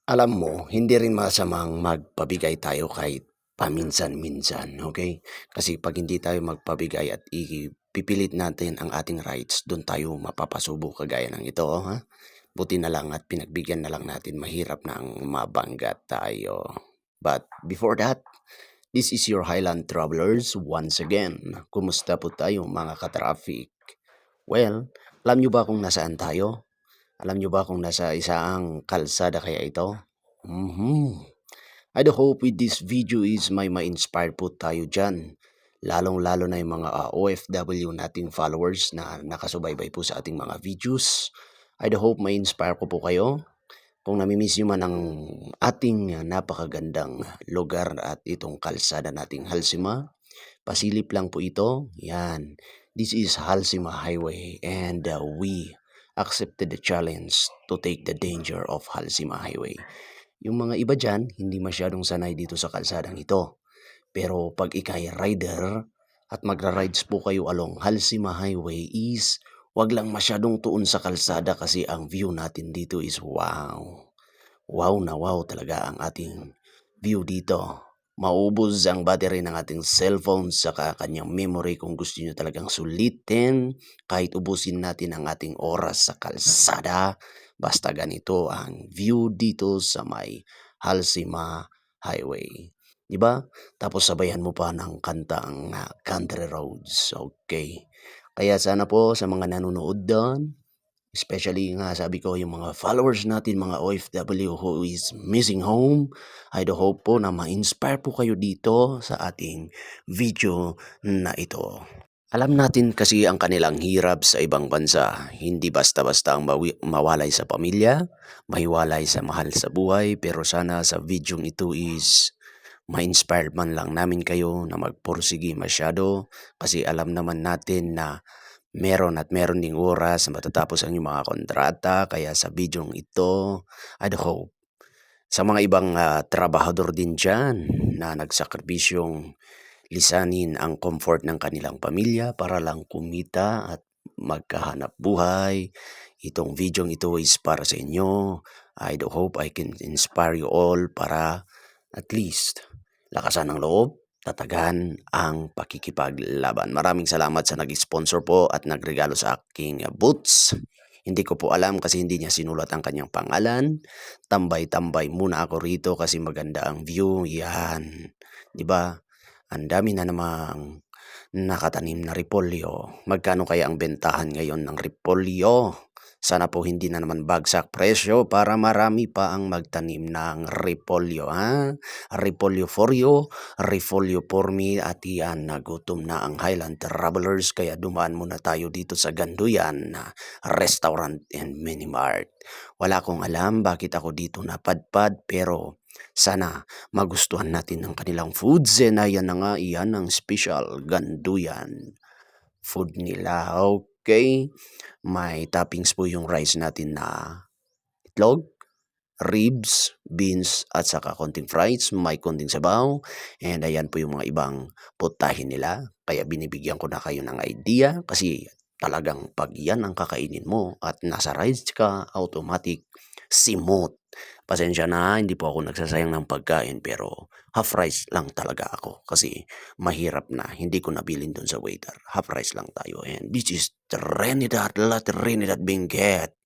Alam mo, hindi rin masamang magpabigay tayo kahit paminsan-minsan, okay? Kasi 'pag hindi tayo magpabigay at ipipilit natin ang ating rights, dun tayo mapapasubo kagaya ng ito, ha? Buti na lang at pinagbigyan na lang natin, mahirap na ang mabangga tayo. But before that, this is your Highland Travelers once again. Kumusta po tayo mga ka-traffic? Well, alam niyo ba kung nasaan tayo? Alam niyo ba kung nasa isaang kalsada kaya ito? Mhm. I do hope with this video is may ma-inspire po tayo dyan. Lalong-lalo na yung mga OFW nating followers na nakasubaybay po sa ating mga videos. I do hope ma-inspire ko po kayo. Kung namimiss nyo man ang ating napakagandang lugar at itong kalsada nating Halsima, pasilip lang po ito. Yan. This is Halsima Highway and we accepted the challenge to take the danger of Halsima Highway. Yung mga iba dyan, hindi masyadong sanay dito sa kalsadang ito. Pero pag ikay rider at magra-rides po kayo along Halsima Highway is wag lang masyadong tuon sa kalsada kasi ang view natin dito is wow. Wow na wow talaga ang ating view dito. Maubos ang battery ng ating cellphone sa kanyang memory kung gusto niyo talagang sulitin kahit ubusin natin ang ating oras sa kalsada. Basta ganito ang view dito sa may Halsima Highway. 'Di ba? Tapos sabayan mo pa ng kantang Country Roads. Okay. Kaya sana po sa mga nanonood doon, especially nga sabi ko yung mga followers natin, mga OFW who is missing home, I do hope po na ma-inspire po kayo dito sa ating video na ito. Alam natin kasi ang kanilang hirap sa ibang bansa. Hindi basta-basta ang mawalay sa pamilya, mahiwalay sa mahal sa buhay, pero sana sa video ito is ma-inspire man lang namin kayo na magpursige masyado kasi alam naman natin na meron at meron ding oras na matatapos ang inyong mga kontrata kaya sa bidyong ito, I hope sa mga ibang trabahador din dyan na nagsakripisyong lisanin ang comfort ng kanilang pamilya para lang kumita at magkahanap buhay. Itong bidyong ito is para sa inyo. I do hope I can inspire you all para at least lakasan ng loob, tatagan ang pakikipaglaban. Maraming salamat sa nag-sponsor po at nagregalo sa aking boots. Hindi ko po alam kasi hindi niya sinulat ang kanyang pangalan. Tambay-tambay muna ako rito kasi maganda ang view. Yan. 'Di ba? Ang dami na namang nakatanim na repolyo. Magkano kaya ang bentahan ngayon ng repolyo? Sana po hindi na naman bagsak presyo para marami pa ang magtanim ng repolyo, ha? Repolyo for you, repolyo for me at yan, nagutom na ang Highland Travelers kaya dumaan muna tayo dito sa Ganduyan na Restaurant and Mini Mart. Wala akong alam bakit ako dito napadpad pero sana magustuhan natin ang kanilang foods and ayan na nga, iyan ang special Ganduyan food nila. Okay, may toppings po yung rice natin na itlog, ribs, beans at saka konting fries, may konting sabaw and ayan po yung mga ibang putahin nila. Kaya binibigyan ko na kayo ng idea kasi talagang pag yan ang kakainin mo at nasa rides ka, automatic simot. Pasensya na, hindi po ako nagsasayang ng pagkain pero half rice lang talaga ako kasi mahirap na, hindi ko nabilin dun sa waiter. Half rice lang tayo and this is Trinidad, La Trinidad Benguet.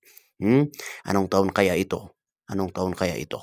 Anong taon kaya ito? Anong taon kaya ito?